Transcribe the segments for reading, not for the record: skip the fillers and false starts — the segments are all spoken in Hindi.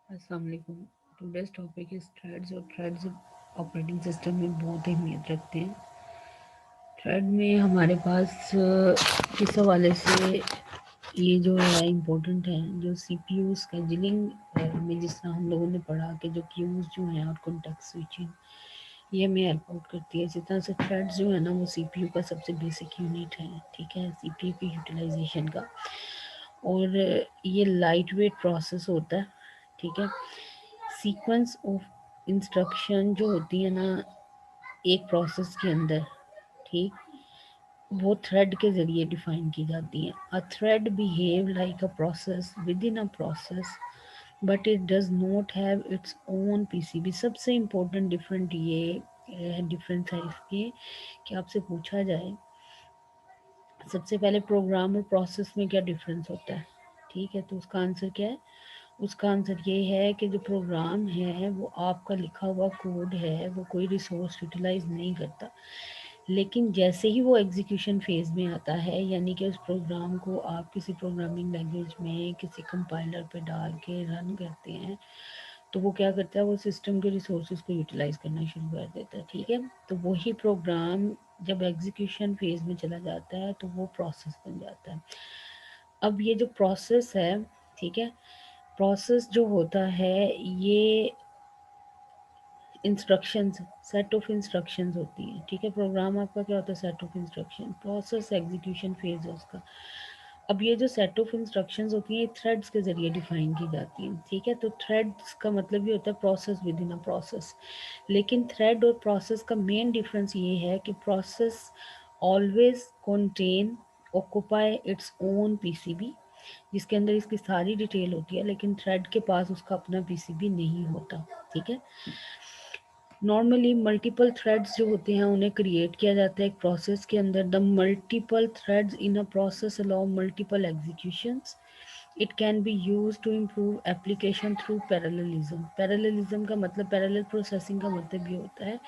अस्सलाम वालेकुम। टुडेस टॉपिक इज थ्रेड्स और थ्रेड्स ऑपरेटिंग सिस्टम में बहुत अहमियत रखते हैं। थ्रेड में हमारे पास किस हवाले से ये जो है इम्पोर्टेंट है, जो सीपीयू स्केजुलिंग में जिस तरह हम लोगों ने पढ़ा कि जो क्यूज जो हैं और कॉन्टेक्स्ट स्विचिंग ये हमें हेल्प आउट करती है। इसी तरह से थ्रेड्स जो है ना वो सीपीयू का सबसे बेसिक यूनिट है, ठीक है, सीपीयू की यूटिलाइजेशन का। और ये लाइट वेट प्रोसेस होता है, ठीक है। सीक्वेंस ऑफ इंस्ट्रक्शन जो होती है ना एक प्रोसेस के अंदर, ठीक, वो थ्रेड के ज़रिए डिफाइन की जाती हैं। A thread behave like a process within a process but it does not have its own PCB. सबसे इम्पोर्टेंट डिफरेंट ये डिफरेंस है इसके कि आपसे पूछा जाए सबसे पहले प्रोग्राम और प्रोसेस में क्या डिफरेंस होता है, ठीक है, तो उसका आंसर क्या है? उसका आंसर ये है कि जो प्रोग्राम है वो आपका लिखा हुआ कोड है, वो कोई रिसोर्स यूटिलाइज नहीं करता। लेकिन जैसे ही वो एग्जीक्यूशन फेज में आता है, यानी कि उस प्रोग्राम को आप किसी प्रोग्रामिंग लैंग्वेज में किसी कंपाइलर पे डाल के रन करते हैं, तो वो क्या करता है, वो सिस्टम के रिसोर्सेज को यूटिलाइज करना शुरू कर देता है, ठीक है। तो वही प्रोग्राम जब एग्जीक्यूशन फेज में चला जाता है तो वो प्रोसेस बन जाता है। अब ये जो प्रोसेस है, ठीक है, प्रोसेस जो होता है ये इंस्ट्रक्शंस, सेट ऑफ इंस्ट्रक्शंस होती है, ठीक है। प्रोग्राम आपका क्या होता है? Set of instruction. Process execution phase है उसका। अब ये जो सेट ऑफ इंस्ट्रक्शंस होती हैं थ्रेड्स के जरिए डिफाइन की जाती हैं, ठीक है। तो थ्रेड्स का मतलब ये होता है process within a process. लेकिन थ्रेड और प्रोसेस का मेन डिफरेंस ये है कि process always contain occupy it's own PCB, जिसके अंदर इसकी सारी डिटेल होती है, लेकिन थ्रेड के पास उसका अपना पीसीबी नहीं होता, ठीक है। नॉर्मली मल्टीपल थ्रेड्स जो होते हैं उन्हें क्रिएट किया जाता है एक प्रोसेस के अंदर। The multiple threads in a process allow multiple executions. It can be use to improve application through parallelism. Parallelism का मतलब, पैरेलल प्रोसेसिंग का मतलब ये होता है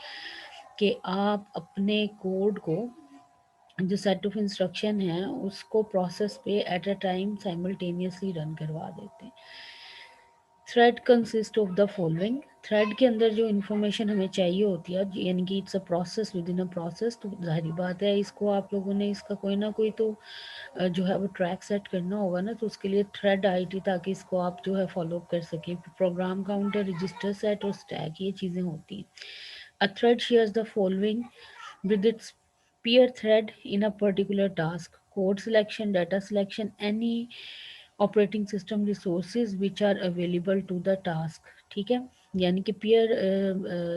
कि आप अपने कोड को, जो सेट ऑफ इंस्ट्रक्शन है उसको प्रोसेस पे at a time simultaneously run करवा देते हैं। Thread consist of the following. Thread के अंदर जो इन्फॉर्मेशन हमें चाहिए होती है, यानी कि it's a process within a process, तो जाहिर बात है इसको आप लोगों ने इसका कोई ना कोई तो जो है वो ट्रैक सेट करना होगा ना, तो उसके लिए थ्रेड आईटी, ताकि इसको आप जो है फॉलो कर सकें। प्रोग्राम काउंटर, रजिस्टर सेट और स्टैक, ये चीज़ें होती हैं। A thread shares the following with its peer thread in a particular task: code selection, data selection, any operating system resources which are available to the task, ठीक है। यानी कि peer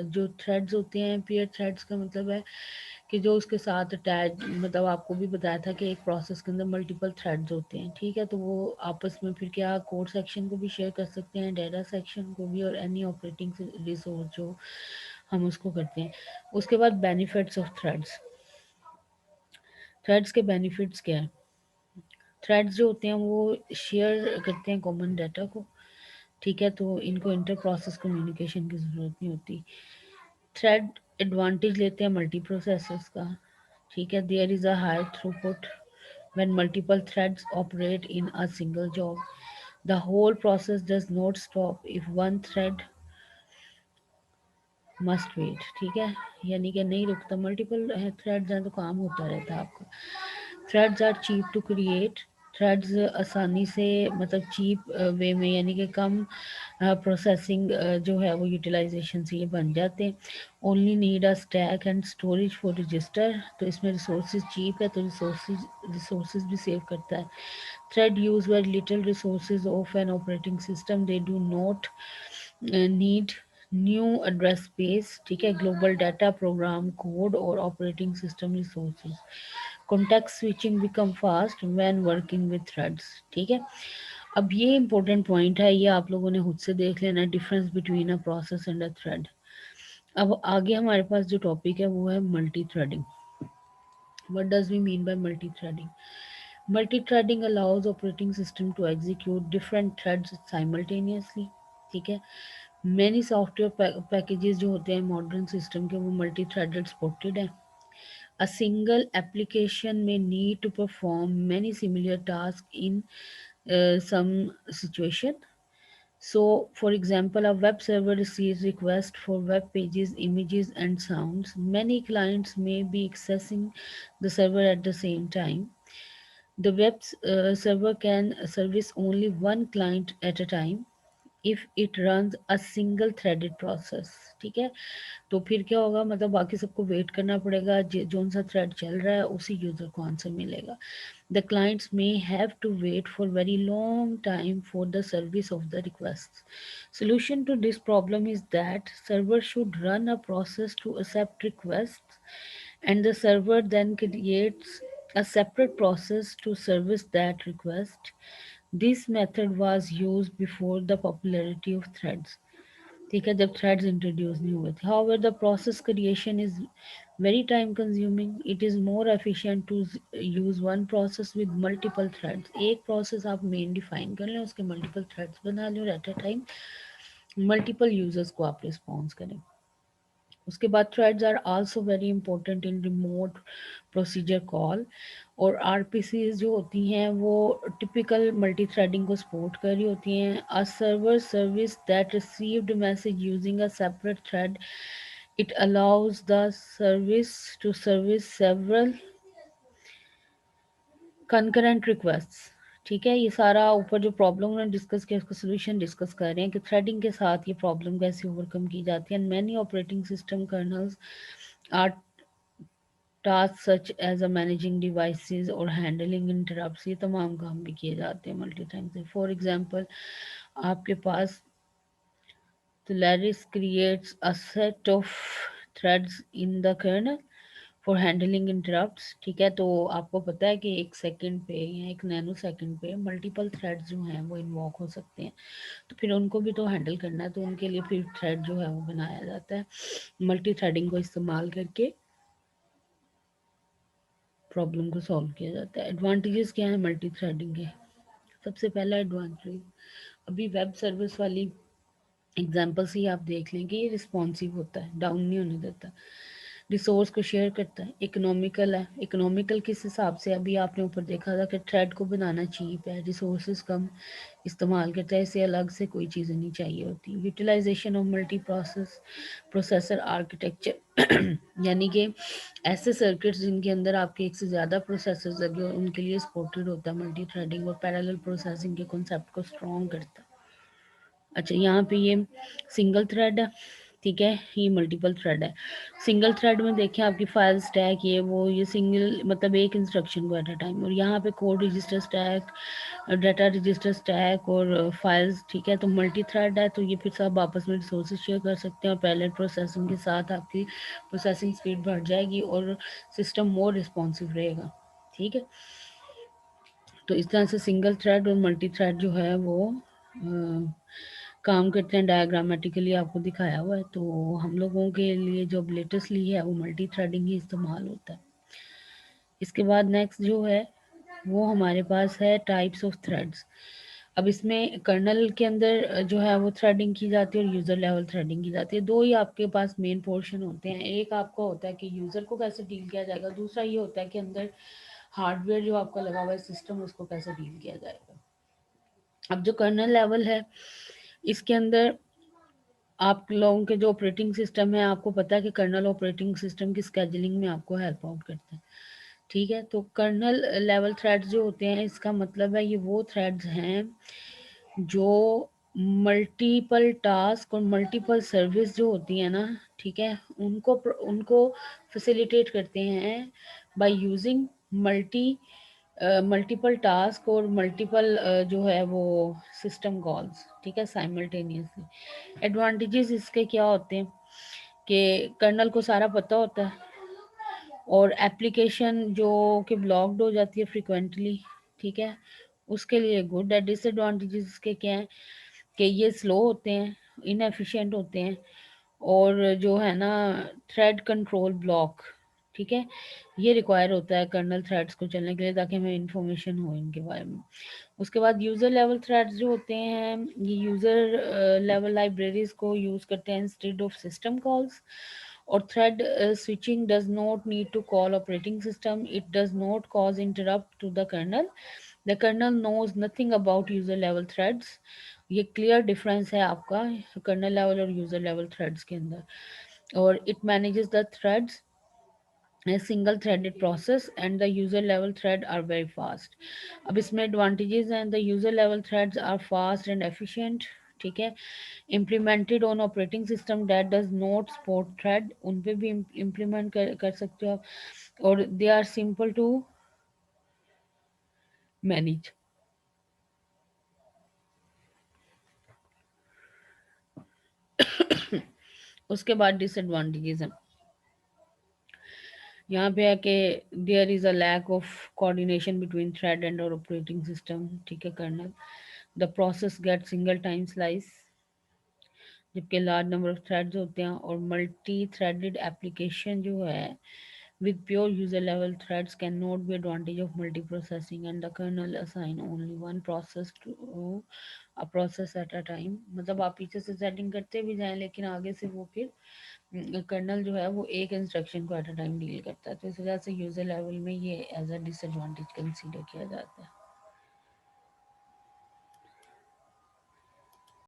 जो threads होते हैं, peer threads का मतलब है कि जो उसके साथ अटैच, मतलब आपको भी बताया था कि एक प्रोसेस के अंदर मल्टीपल थ्रेड्स होते हैं, ठीक है। तो वो आपस में फिर क्या कोड सेक्शन को भी शेयर कर सकते हैं, डाटा सेक्शन को भी, और एनी ऑपरेटिंग रिसोर्स जो हम उसको करते हैं। उसके बाद बेनिफिट्स ऑफ थ्रेड्स। थ्रेड्स के बेनिफिट्स क्या है? थ्रेड्स जो होते हैं वो शेयर करते हैं कॉमन डाटा को, ठीक है, तो इनको इंटर प्रोसेस कम्युनिकेशन की ज़रूरत नहीं होती। थ्रेड एडवांटेज लेते हैं मल्टी प्रोसेसर्स का, ठीक है। There is a high throughput when multiple threads operate in a single job. The whole process does not stop if one thread must wait, ठीक है, यानी कि नहीं रुकता। मल्टीपल थ्रेड्स हैं तो काम होता रहता है आपका। Threads are cheap to create. Threads आसानी से, मतलब चीप वे में, यानी कि कम प्रोसेसिंग जो है वो यूटिलाइजेशन से ये बन जाते हैं। Only need a stack and storage for register, तो इसमें रिसोर्सेज चीप है तो रिसोर्सेज भी सेव करता है। Thread use very little resources of an operating system, they do not need new address space, ठीक है, ग्लोबल डाटा, प्रोग्राम कोड और operating system resources. Context switching become fast when working with threads, ठीक है। अब ये इंपॉर्टेंट पॉइंट है, ये आप लोगों ने खुद से देख लेना, difference between a process and a thread. अब आगे हमारे पास जो टॉपिक है वो है multithreading. What does we mean by multithreading? Multithreading allows operating system to execute different threads simultaneously, ठीक है। मैनी सॉफ्टवेयर पैकेजेस जो होते हैं मॉडर्न सिस्टम के वो मल्टी थ्रेडेड सपोर्टेड हैं। अ सिंगल एप्लीकेशन में need to perform many similar task in some situation, So, for example, a web server receives requests for web pages, images, and sounds. Many clients may be accessing the server at the same time. The server can service only one client at a time if it runs a single threaded process. ठीक है, तो फिर क्या होगा, मतलब बाकी सबको वेट करना पड़ेगा, जोन सा थ्रेड चल रहा है उसी यूज़र को आंसर मिलेगा. The clients may have to wait for very long time for the service of the requests. Solution to this problem is that server should run a process to accept requests, and the server then creates a separate process to service that request. This method was used before the popularity of threads. ठीक है, जब threads introduce नहीं हुए थे. However, the process creation is very time consuming. It is more efficient to use one process with multiple threads. एक process आप main define कर लें, उसके multiple threads बना लें और at a time multiple users को आप response करें. उसके बाद threads are also very important in remote procedure call. और RPCs जो होती हैं वो typical multi-threading को support कर रही होती हैं. A server service that received message using a separate thread, it allows the service to service several concurrent requests. ठीक है, ये सारा ऊपर जो प्रॉब्लम उन्होंने डिस्कस किया उसका सोल्यूशन डिस्कस कर रहे हैं कि थ्रेडिंग के साथ ये प्रॉब्लम कैसे ओवरकम की जाती है. And many operating system kernels are task such as a managing devices और हैंडलिंग इंटरप्ट्स, ये तमाम काम भी किए जाते हैं मल्टी टाइम से. फॉर एग्जांपल, आपके पास Solaris creates a set of threads in the kernel for handling interrupts. ठीक है, तो आपको पता है कि एक सेकंड पे या एक नैनो सेकंड पे मल्टीपल थ्रेड्स जो हैं वो इन्वॉक हो सकते हैं, तो फिर उनको भी तो हैंडल करना है, तो उनके लिए फिर थ्रेड जो है वो बनाया जाता है. मल्टी थ्रेडिंग को इस्तेमाल करके प्रॉब्लम को सॉल्व किया जाता है. एडवांटेजेस क्या है मल्टी थ्रेडिंग के? सबसे पहला एडवांटेज, अभी वेब सर्विस वाली एग्जाम्पल से ही आप देख लें कि ये रिस्पॉन्सिव होता है, डाउन नहीं होने देता, रिसोर्स को शेयर करता है, इकोनॉमिकल है. इकोनॉमिकल किस हिसाब से? अभी आपने ऊपर देखा था कि थ्रेड को बनाना चीप है, रिसोर्सेज कम इस्तेमाल करता है, इसे अलग से कोई चीज़ें नहीं चाहिए होती. Utilisation of multiprocessor architecture यानी कि ऐसे सर्किट्स जिनके अंदर आपके एक से ज़्यादा प्रोसेसर लगे हो उनके लिए सपोर्टेड होता है मल्टी थ्रेडिंग, और पैरेलल प्रोसेसिंग के कॉन्सेप्ट को स्ट्रॉन्ग करता है. अच्छा, यहाँ पे ये सिंगल थ्रेड है, ठीक है, ये मल्टीपल थ्रेड है. सिंगल थ्रेड में देखिए आपकी फाइल स्टैक ये वो, ये सिंगल मतलब एक इंस्ट्रक्शन को एट अ टाइम, और यहाँ पे code register stack, data register stack और फाइल्स. ठीक है, तो मल्टी थ्रेड है तो ये फिर सब आपस में रिसोर्सेज शेयर कर सकते हैं, और पैरेलल प्रोसेसिंग के साथ आपकी प्रोसेसिंग स्पीड बढ़ जाएगी और सिस्टम मोर रिस्पॉन्सिव रहेगा. ठीक है, तो इस तरह से सिंगल थ्रेड और मल्टी थ्रेड जो है वो काम करते हैं. डायग्रामेटिकली आपको दिखाया हुआ है, तो हम लोगों के लिए जो लेटेस्टली है वो मल्टी थ्रेडिंग ही इस्तेमाल होता है. इसके बाद नेक्स्ट जो है वो हमारे पास है टाइप्स ऑफ थ्रेड्स. अब इसमें कर्नल के अंदर जो है वो थ्रेडिंग की जाती है और यूज़र लेवल थ्रेडिंग की जाती है. दो ही आपके पास मेन पोर्शन होते हैं. एक आपका होता है कि यूज़र को कैसे डील किया जाएगा, दूसरा ये होता है कि अंदर हार्डवेयर जो आपका लगा हुआ है सिस्टम उसको कैसे डील किया जाएगा. अब जो कर्नल लेवल है इसके अंदर आप लोगों के जो ऑपरेटिंग सिस्टम है, आपको पता है कि कर्नल ऑपरेटिंग सिस्टम की स्केजुलिंग में आपको हेल्प आउट करता है. ठीक है, तो कर्नल लेवल थ्रेड्स जो होते हैं इसका मतलब है ये वो थ्रेड्स हैं जो मल्टीपल टास्क और मल्टीपल सर्विस जो होती है ना, ठीक है, उनको उनको फैसिलिटेट करते हैं by using multi multiple task और मल्टीपल जो है वो सिस्टम कॉल्स. ठीक है, साइमल्टेनियसली. एडवांटेजेस इसके क्या होते हैं कि कर्नल को सारा पता होता है और एप्लीकेशन जो कि ब्लॉक्ड हो जाती है फ्रिक्वेंटली. ठीक है, उसके लिए गुड है. डिसएडवांटेजेस इसके क्या हैं कि ये स्लो होते हैं, इनएफिशिएंट होते हैं, और जो है ना थ्रेड कंट्रोल ब्लॉक. ठीक है, ये रिक्वायर होता है कर्नल थ्रेड्स को चलने के लिए ताकि हमें इंफॉर्मेशन हो इनके बारे में. उसके बाद यूज़र लेवल थ्रेड्स जो होते हैं ये यूज़र लेवल लाइब्रेरीज को यूज़ करते हैं इंस्टेड ऑफ सिस्टम कॉल्स. और thread switching does not need to call operating system, it does not cause interrupt to the kernel. The kernel knows nothing about user level threads. ये क्लियर डिफरेंस है आपका कर्नल लेवल और यूजर लेवल थ्रेड्स के अंदर। और it manages the threads a single threaded process and the user level thread are very fast। अब इसमें advantages हैं, the user level threads are fast and efficient, ठीक है। implemented on operating system that does not support thread, उन पे भी implement कर सकते हो आप। और they are simple to manage। उसके बाद डिसएडवांटेजेस हैं, यहाँ पे है कि there is a lack of coordination between thread and और ऑपरेटिंग सिस्टम, ठीक है kernel. The process get single time slice जबकि लार्ज नंबर ऑफ थ्रेड्स होते हैं। और मल्टी थ्रेडेड एप्लीकेशन जो है with pure user level threads cannot be advantage of multiprocessing and the kernel assign only one process to a process at a time। मतलब आप पीछे से सेटिंग करते भी जाएं लेकिन आगे से वो फिर कर्नल जो है वो एक इंस्ट्रक्शन को एट अ टाइम डील करता है, तो इस वजह से यूजर लेवल में ये एज अ डिसएडवांटेज कंसीडर किया जाता है।